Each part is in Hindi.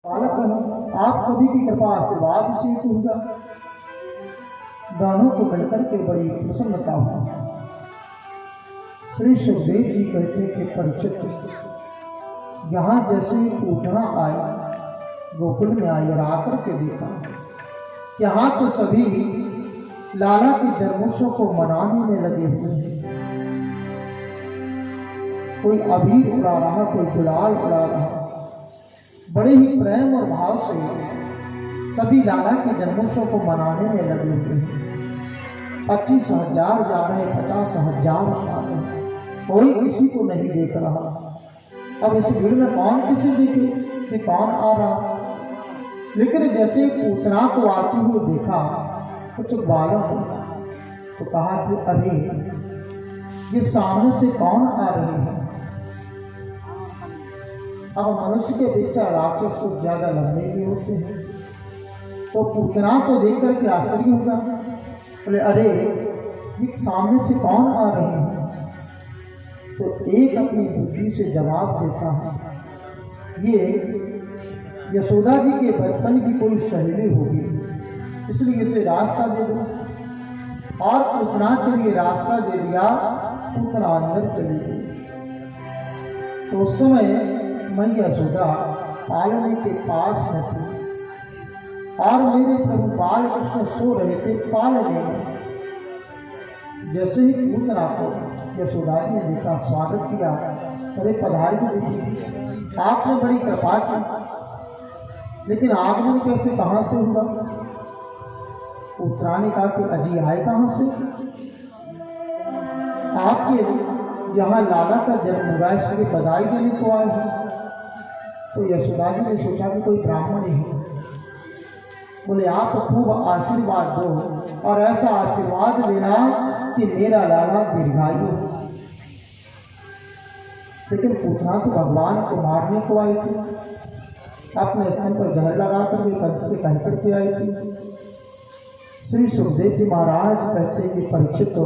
पालक हूँ, आप सभी की कृपा आशीर्वाद से होगा। दानों को मिलकर के बड़ी प्रसन्नता हुई। श्री सुखदेव जी कहते कि परीक्षित, यहाँ जैसे ही पूतना आए गोकुल में आई और आकर के देखा, यहाँ तो सभी लाला के जन्मोत्सव को मनाने में लगे हुए हैं। कोई अबीर उड़ा रहा, कोई गुलाल उड़ा रहा, बड़े ही प्रेम और भाव से सभी लाला के जन्मोत्सव को मनाने में लगे हुए हैं। 25,000 जा रहे, 50,000 आ रहे, कोई किसी को नहीं देख रहा। अब इस भीड़ में कौन किसे देखे कि कौन आ रहा। लेकिन जैसे पूतना को आते हुए देखा कुछ बालक तो कहा कि अरे ये सामने से कौन आ रहे हैं। अब मनुष्य के विचार राक्षस कुछ ज्यादा लंबे भी होते हैं, तो पूतना को देख करके आश्चर्य होगा। बोले अरे ये सामने से कौन आ रहे हैं। तो एक अपनी बुद्धि से जवाब देता है, ये यशोदा जी के बचपन की कोई सहेली होगी, इसलिए इसे रास्ता दे दो। और पूतना के लिए रास्ता दे दिया। पूतना अंदर चली गई। तो उस समय मैं यशोदा पालने के पास में थी और मेरे प्रभु बाल कृष्ण सो रहे थे पालने में। जैसे ही पूतना को यशोदा जी ने देखा, स्वागत किया, अरे पधारिए दीदी, आपने बड़ी कृपा की, लेकिन आगमन कैसे कहाँ से हुआ। पूतना ने कहा कि अजी आए कहाँ से। आपके यहाँ लाला का जन्म हुआ, इसलिए बधाई देने को आए हैं। तो यशोदा जी ने सोचा कि कोई ब्राह्मण ही है। बोले आप खूब आशीर्वाद दो और ऐसा आशीर्वाद देना कि मेरा लाला दीर्घायु हो। लेकिन पूतना तो भगवान को मारने को आई थी, अपने स्तन पर जहर लगाकर वे कंस से कह करके आई थी। श्री सुखदेव जी महाराज कहते कि परीक्षित हो,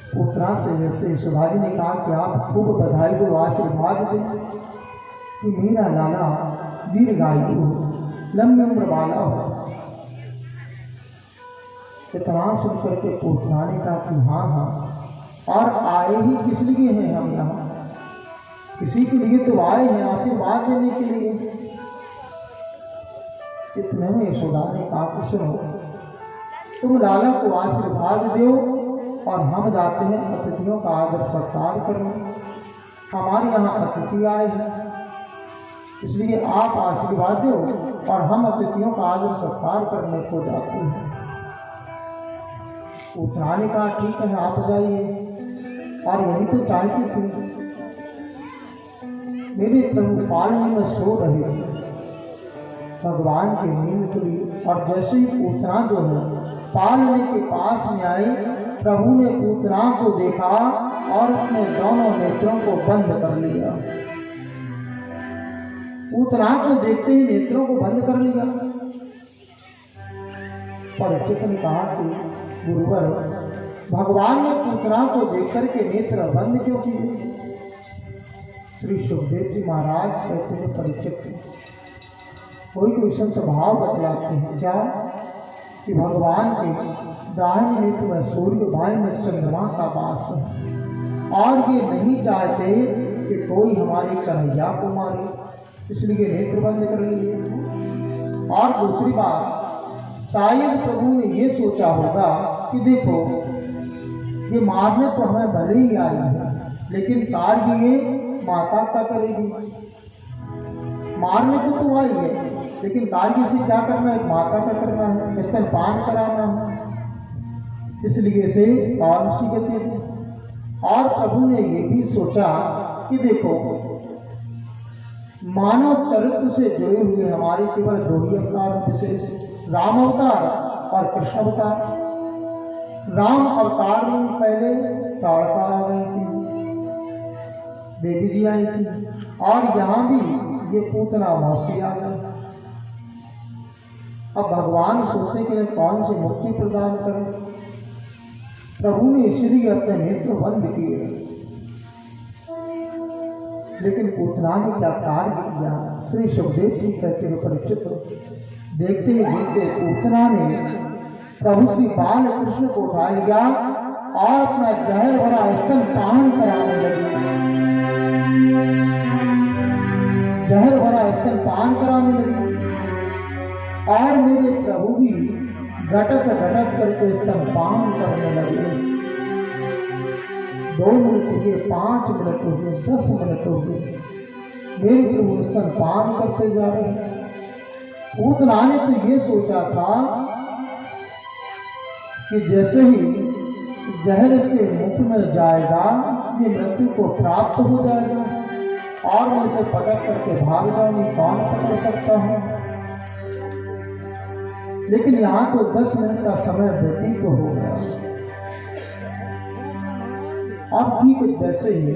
पूतना से जैसे यशोदा जी ने कहा कि आप खूब बधाई दो, आशीर्वाद दें कि मेरा लाला दीर्घायु हो, लंबी उम्र वाला हो। इतना सुनकर के पूतना ने कहा कि हाँ हाँ, और आए ही किस लिए हैं हम यहाँ, किसी के लिए तो आए हैं, आशीर्वाद देने के लिए। इतने में यशोदा ने कहा कि सुनो, तुम लाला को आशीर्वाद दो और हम जाते हैं अतिथियों का आदर सत्कार करने। हमारे यहाँ अतिथि आए हैं, इसलिए आप आशीर्वाद दो और हम अतिथियों का आदर सत्कार करने को जाते हैं। पूतना ने कहा ठीक है आप जाइए, और वही तो चाहती थी। मेरे प्रभु पालने में सो रहे थे, भगवान की नींद खुली और जैसे ही पूतना जो है पालने के पास में आई, प्रभु ने पूतना को देखा और अपने दोनों नेत्रों को बंद कर लिया। पूतना को देखते ही नेत्रों को बंद कर लिया। परीक्षित ने कहा कि गुरुवर, भगवान ने पूतना को देख करके नेत्र बंद क्यों किए। श्री सुखदेव जी महाराज कहते हैं परीक्षित, कोई संत भाव बतलाते हैं क्या कि भगवान के दाहिने नेत्र में सूर्य, बाएं में चंद्रमा का वास है और ये नहीं चाहते कि कोई हमारे कन्हैया को मारे, इसलिए नेत्र बंद कर लिए। और दूसरी बात, शायद प्रभु ने ये सोचा होगा कि देखो ये मारने तो हमें भले ही आई है, लेकिन कार्य ये माता का करेगी। मारने को तो आई है, लेकिन कार्य से क्या करना है, माता का करना है, स्तनपान कराना है, इसलिए से कौन सी गति दी। और प्रभु ने ये भी सोचा कि देखो मानव चरित्र से जुड़े हुए हमारे केवल दो ही अवतार विशेष, राम अवतार और कृष्ण अवतार। राम अवतार में पहले ताड़का आ गई थी, देवी जी आई थी, और यहाँ भी ये पूतना मौसी आ गई। अब भगवान सोचने के लिए कौन सी मुक्ति प्रदान करें। प्रभु ने इसलिए अपने नेत्र बंद किए। लेकिन पूतना ने क्या कार्य किया? श्री सुखदेव जी कहते हैं परीक्षित, देखते ही देखते पूतना ने प्रभु श्री बाल कृष्ण को उठा लिया और अपना जहर भरा स्तन पान कराने लगी। जहर भरा स्तन पान कराने लगी और मेरे प्रभु भी घटक घटक करके स्तन पान करने लगे। 2 मिनट हो गए, 5 मिनट हो गए, 10 मिनट हो गए, मेरे प्रभु स्तन पान करते जा रहे हैं। पूतना ने तो ये सोचा था कि जैसे ही जहर इसके मुख में जाएगा ये मृत्यु को प्राप्त हो जाएगा और मैं इसे पटक करके भाग जाऊंगी, कौन पकड़ सकता है। लेकिन यहाँ तो 10 मिनट का समय व्यतीत तो हो गया। अब ठीक वैसे ही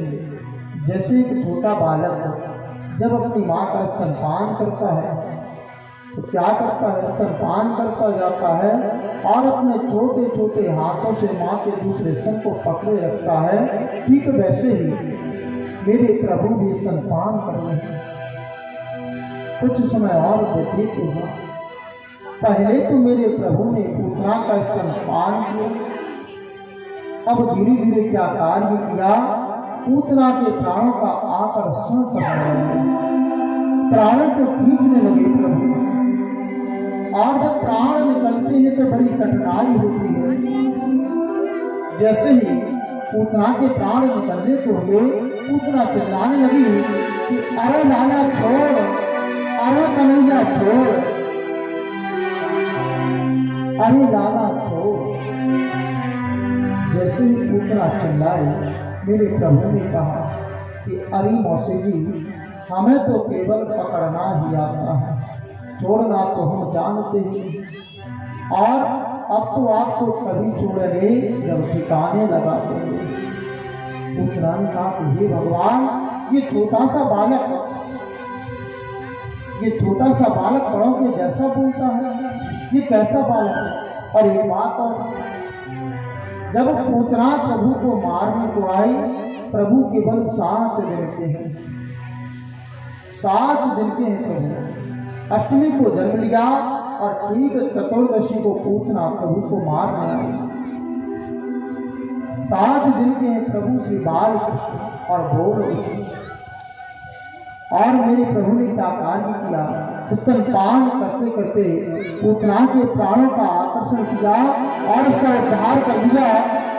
जैसे एक छोटा बालक जब अपनी माँ का स्तनपान करता है तो क्या करता है, स्तनपान करता जाता है और अपने छोटे छोटे हाथों से माँ के दूसरे स्तन को पकड़े रखता है। ठीक वैसे ही मेरे प्रभु भी स्तनपान कर रहे हैं। कुछ समय और व्यतीत हुआ। पहले तो मेरे प्रभु ने पूतना का स्तनपान किया, अब धीरे धीरे क्या कार्य किया, पूतना के प्राणों का आकर्षण करने लगे, प्राणों को खींचने लगे प्रभु। और जब प्राण निकलते हैं तो बड़ी कठिनाई होती है। जैसे ही पूतना के प्राण निकलने को हुए, पूतना चिल्लाने लगी कि अरे लाला छोड़, अरे कन्हैया छोड़, अरे लाला छोड़। जैसे ही पूतना चिल्लाई, मेरे प्रभु ने कहा कि अरे मौसी जी, हमें तो केवल पकड़ना ही आता है, छोड़ना तो हम जानते हैं, और अब तो आपको कभी छोड़ेंगे जब ठिकाने लगा देंगे। पूतना ने कहा कि हे भगवान, ये छोटा सा बालक बड़ों के जैसा बोलता है, ये कैसा बालक है। और एक बात और, जब पूतना प्रभु को मारने को आई, प्रभु केवल 7 दिन के हैं, 7 दिन के हैं प्रभु। अष्टमी को जन्म लिया और ठीक चतुर्दशी को पूतना प्रभु को मारने आई। 7 दिन के हैं प्रभु श्री बाल कृष्ण और भोर उठे। और मेरे प्रभु ने क्या कार्य किया, स्तनपान करते करते पूतना के प्राणों का आकर्षण किया और उसका उद्धार कर दिया।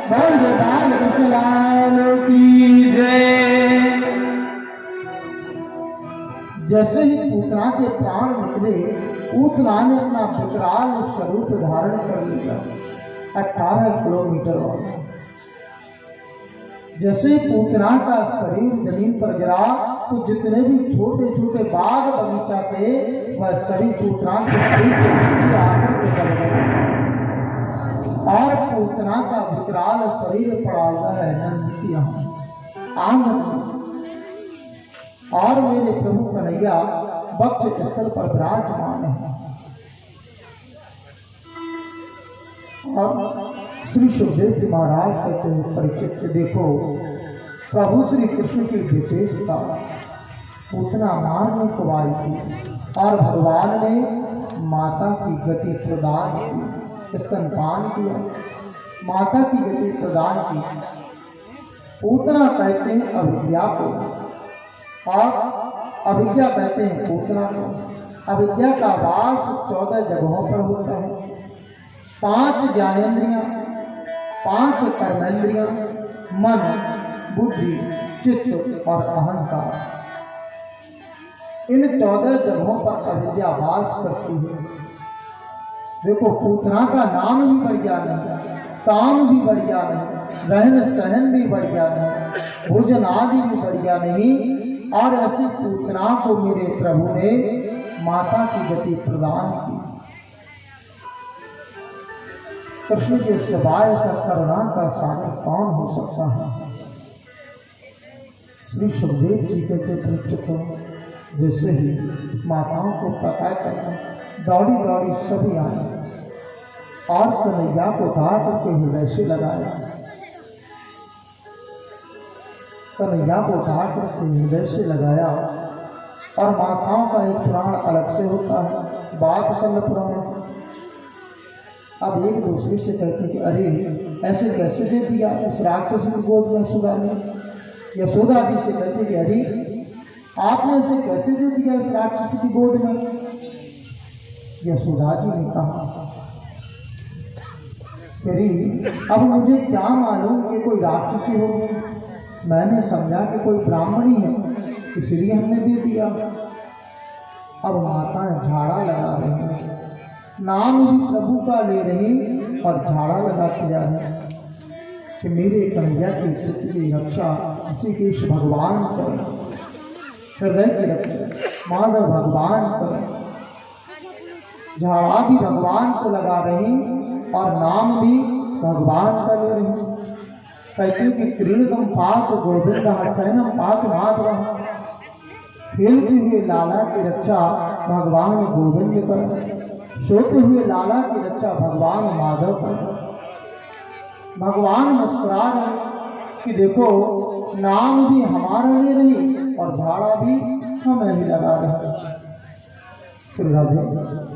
बोल जय बाल कृष्ण लाल की जय। जैसे ही पूतना के प्राण निकले, पूतना ने अपना विकराल स्वरूप धारण कर लिया 18 किलोमीटर वाला। जैसे ही पूतना का शरीर जमीन पर गिरा तो जितने भी छोटे छोटे बाग बगीचा थे वह सभी पूतना के शरीर के नीचे आकर के गल गए और पूतना का विकराल शरीर पड़ा हुआ है नंद की आंगन में। और मेरे प्रभु कन्हैया वक्ष स्थल पर विराजमान है। और श्री सुखदेव जी महाराज कहते हैं परीक्षित से, देखो प्रभु श्री कृष्ण की विशेषता, पूतना मारने को आई थी और भगवान ने माता की गति प्रदान की, स्तनपान किया, माता की गति प्रदान की। पूतना कहते हैं अविद्या को और अविद्या कहते हैं पूतना को। अविद्या का वास 14 जगहों पर होता है। 5 ज्ञानेंद्रियां, 5 कर्मेंद्रियां, मन, बुद्धि, चित्त और अहंकार, इन 14 जगहों पर अविद्या वास करती है। देखो पूतना का नाम भी बढ़िया नहीं, काम भी बढ़िया नहीं, रहन सहन भी बढ़िया नहीं, भोजन आदि भी बढ़िया नहीं, और ऐसी पूतना को मेरे प्रभु ने माता की गति प्रदान की। कृष्ण के सिवाय ऐसा करुणा का सागर कौन हो सकता है। श्री सुखदेव जी कहते परीक्षित, जैसे ही माताओं को पता चला, दौड़ी दौड़ी सभी आए और कन्हैया को उठा करके हृदय से लगाया। कन्हैया को उठा करके हृदय से लगाया। और माताओं का एक पुराण अलग से होता है, बात सल पुराण। अब एक दूसरे से कहते कि अरे ऐसे कैसे दे दिया इस राक्षस की गोद में सुधा ने। यशोदा जी से कहते कि अरे आपने ऐसे कैसे दे दिया इस राक्षस की गोद में। यशोदा जी ने कहा अरे अब मुझे क्या मालूम कि कोई राक्षसी होगी, मैंने समझा कि कोई ब्राह्मणी है इसलिए हमने दे दिया। अब माताएं झाड़ा लगा रही हैं, नाम भी प्रभु का ले रही और झाड़ा लगाते जा रहे कि मेरे कन्हैया की चित्त की रक्षा ऋषिकेश भगवान करें, हृदय की रक्षा माधव भगवान करें। झाड़ा भी भगवान को लगा रही और नाम भी भगवान का ले रही। कहते कि क्रीड़कम पात गोविंद सैनम पात माधव, खेलते हुए लाला की रक्षा भगवान गोविंद कर, सोते हुए लाला की रक्षा भगवान माधव कर। भगवान मुस्कुरा रहे कि देखो नाम भी हमारा ले रही और झाड़ा भी हमें ही लगा रहे। श्री राधे।